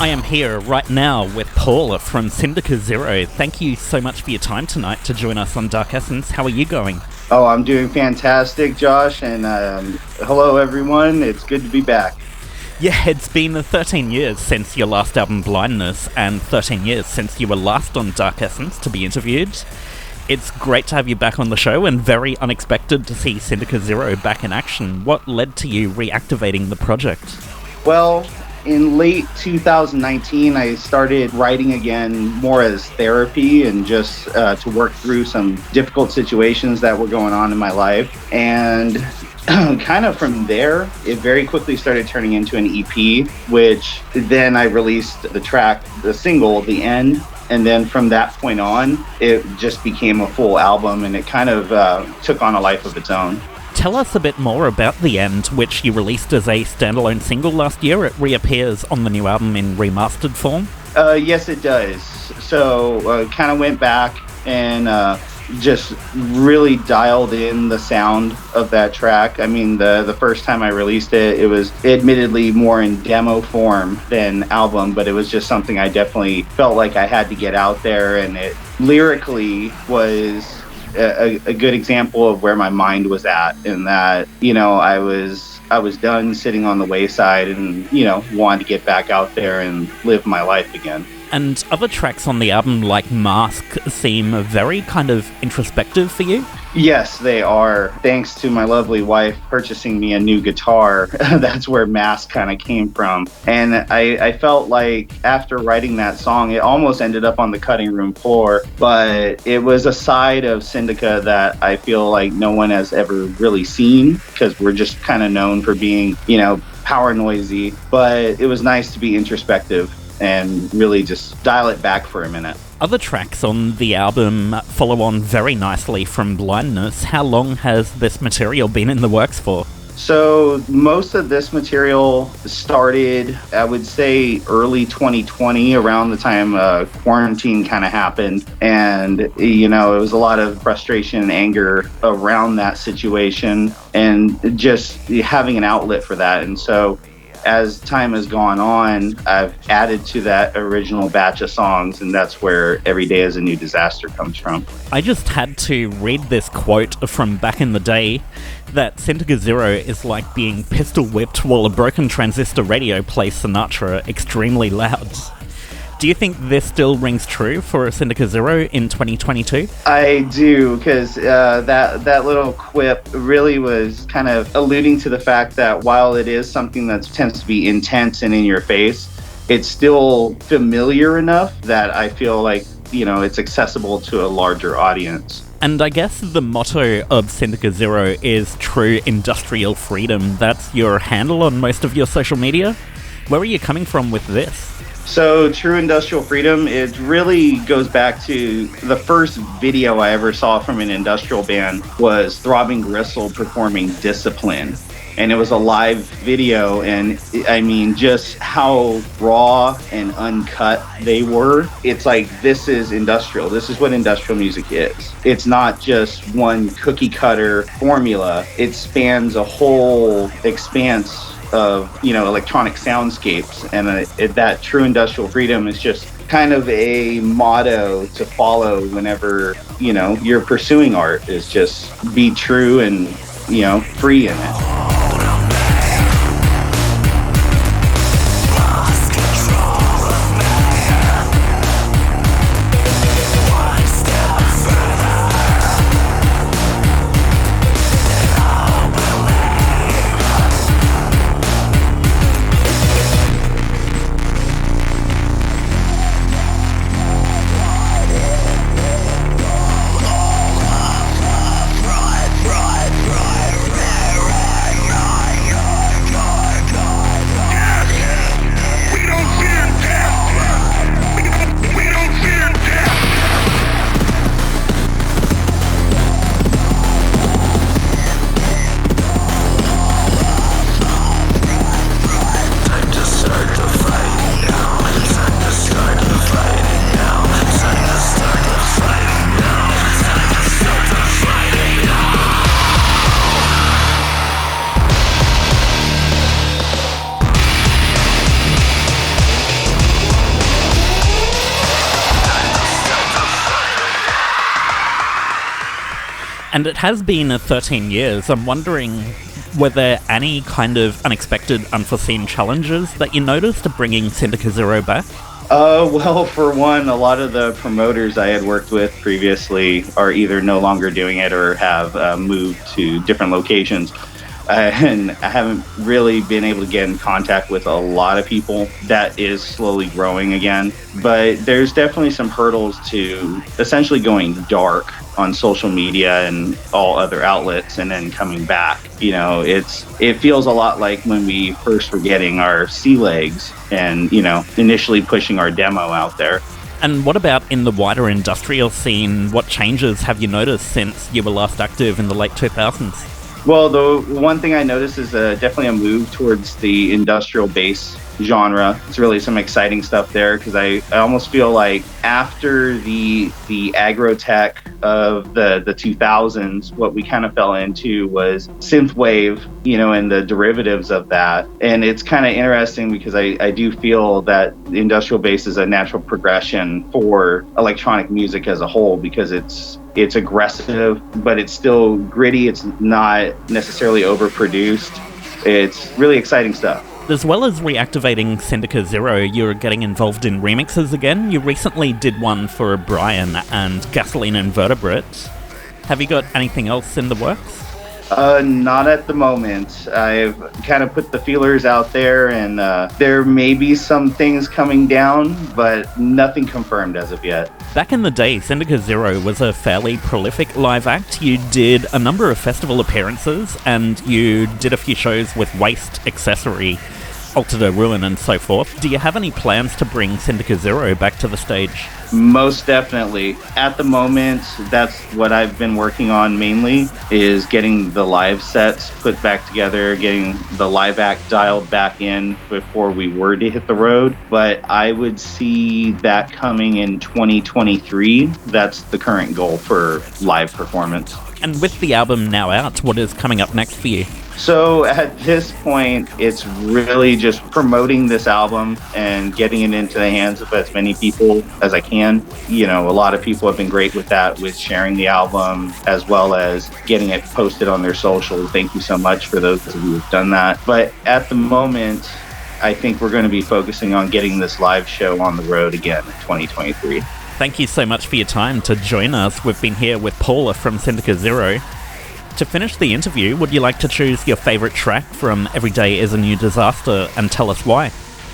I am here right now with Paula from Syndika Zero. Thank you so much for your time tonight to join us on Dark Essence. How are you going? Oh, I'm doing fantastic, Josh, and hello, everyone. It's good to be back. Yeah, it's been 13 years since your last album, Blindness, and 13 years since you were last on Dark Essence to be interviewed. It's great to have you back on the show, and very unexpected to see Syndika Zero back in action. What led to you reactivating the project? Well, in late 2019, I started writing again more as therapy and just to work through some difficult situations that were going on in my life. And kind of from there, it very quickly started turning into an EP, which then I released the single, The End. And then from that point on, it just became a full album, and it kind of took on a life of its own. Tell us a bit more about The End, which you released as a standalone single last year. It reappears on the new album in remastered form. Yes, it does. So kind of went back and just really dialed in the sound of that track. I mean, the first time I released it, it was admittedly more in demo form than album, but it was just something I definitely felt like I had to get out there, and it lyrically was a good example of where my mind was at, in that, I was done sitting on the wayside and, wanted to get back out there and live my life again. And other tracks on the album, like Mask, seem very kind of introspective for you? Yes, they are. Thanks to my lovely wife purchasing me a new guitar, that's where Mask kind of came from. And I felt like after writing that song, it almost ended up on the cutting room floor, but it was a side of Syndika that I feel like no one has ever really seen, because we're just kind of known for being, power noisy. But it was nice to be introspective and really just dial it back for a minute. Other tracks on the album follow on very nicely from Blindness. How long has this material been in the works for? So most of this material started, I would say, early 2020, around the time quarantine kind of happened. And, it was a lot of frustration and anger around that situation, and just having an outlet for that. And so as time has gone on, I've added to that original batch of songs, and that's where Every Day is a New Disaster comes from. I just had to read this quote from back in the day, that Syndika Zero is like being pistol whipped while a broken transistor radio plays Sinatra extremely loud. Do you think this still rings true for Syndika Zero in 2022? I do, because that little quip really was kind of alluding to the fact that while it is something that tends to be intense and in your face, it's still familiar enough that I feel like, it's accessible to a larger audience. And I guess the motto of Syndika Zero is true industrial freedom. That's your handle on most of your social media. Where are you coming from with this? So True Industrial Freedom, it really goes back to the first video I ever saw from an industrial band was Throbbing Gristle performing Discipline. And it was a live video, and I mean, just how raw and uncut they were. It's like, this is industrial. This is what industrial music is. It's not just one cookie cutter formula. It spans a whole expanse of electronic soundscapes, and that True Industrial Freedom is just kind of a motto to follow whenever you're pursuing art, is just be true and free in it. And it has been 13 years. I'm wondering, were there any kind of unexpected, unforeseen challenges that you noticed bringing Syndika Zero back? Well, for one, a lot of the promoters I had worked with previously are either no longer doing it or have moved to different locations. And I haven't really been able to get in contact with a lot of people. That is slowly growing again. But there's definitely some hurdles to essentially going dark on social media and all other outlets and then coming back. You know, it feels a lot like when we first were getting our sea legs and, you know, initially pushing our demo out there. And what about in the wider industrial scene? What changes have you noticed since you were last active in the late 2000s? Well, the one thing I noticed is definitely a move towards the industrial bass genre. It's really some exciting stuff there because I almost feel like after the aggro tech of the 2000s, what we kind of fell into was synthwave, you know, and the derivatives of that. And it's kind of interesting because I do feel that industrial bass is a natural progression for electronic music as a whole because it's aggressive, but it's still gritty. It's not necessarily overproduced. It's really exciting stuff. As well as reactivating Syndika Zero, you're getting involved in remixes again. You recently did one for Brian and Gasoline Invertebrate. Have you got anything else in the works? Not at the moment. I've kind of put the feelers out there, and there may be some things coming down, but nothing confirmed as of yet. Back in the day, Syndika Zero was a fairly prolific live act. You did a number of festival appearances, and you did a few shows with Waste, Accessory, Alter de Ruin, and so forth. Do you have any plans to bring Syndika Zero back to the stage? Most definitely. At the moment, that's what I've been working on mainly, is getting the live sets put back together, getting the live act dialed back in before we were to hit the road. But I would see that coming in 2023. That's the current goal for live performance. And with the album now out, what is coming up next for you? So at this point, it's really just promoting this album and getting it into the hands of as many people as I can. You know, a lot of people have been great with that, with sharing the album as well as getting it posted on their socials. Thank you so much for those of you who've done that. But at the moment, I think we're going to be focusing on getting this live show on the road again in 2023. Thank you so much for your time to join us. We've been here with Paula from Syndika Zero. To finish the interview, would you like to choose your favourite track from Every Day is a New Disaster and tell us why?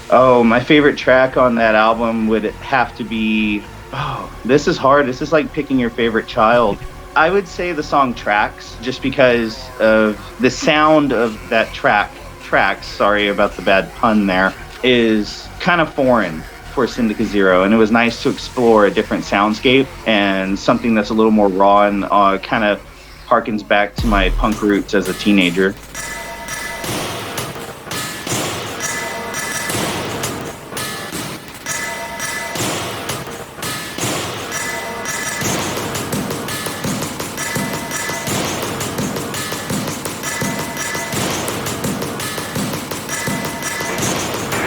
Oh, my favorite track on that album would have to be... Oh, this is hard. This is like picking your favorite child. I would say the song Tracks, just because of the sound of that Tracks, sorry about the bad pun there, is kind of foreign for Syndika Zero, and it was nice to explore a different soundscape and something that's a little more raw and kind of harkens back to my punk roots as a teenager.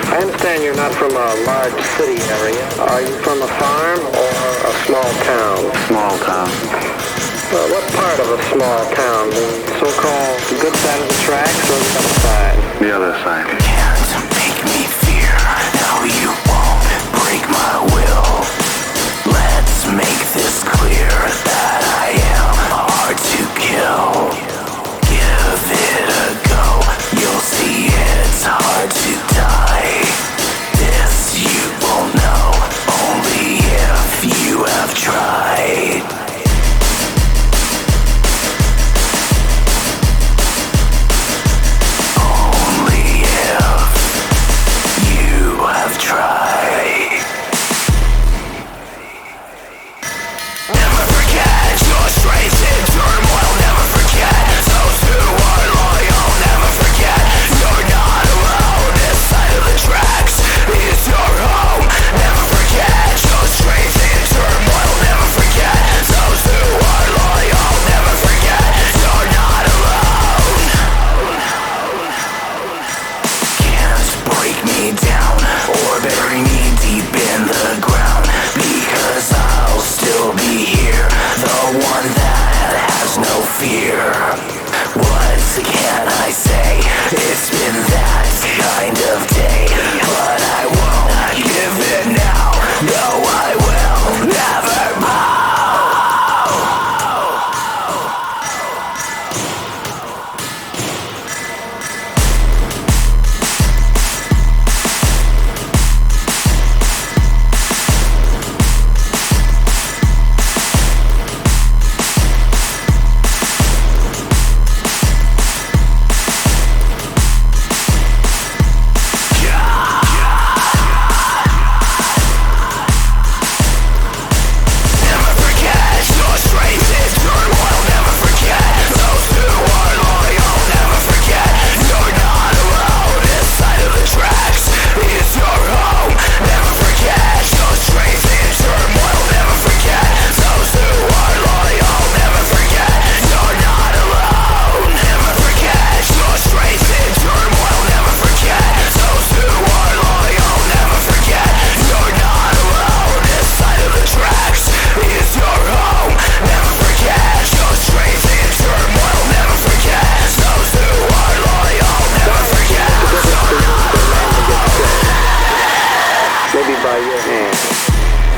I understand you're not from a large city area. Are you from a farm or a small town? Small town. What part of a small town? The so-called good side of the tracks or the other side? The other side. Can't make me fear. No, you won't break my will. Let's make this clear that I am hard to kill. Give it a go. You'll see it's hard to die. This you will know only if you have tried. Only if your hand.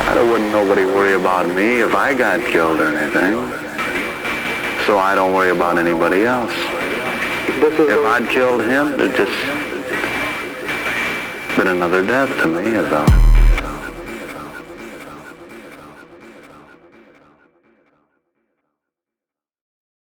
I wouldn't nobody worry about me if I got killed or anything. So I don't worry about anybody else. If I'd killed him, it'd just been another death to me, though.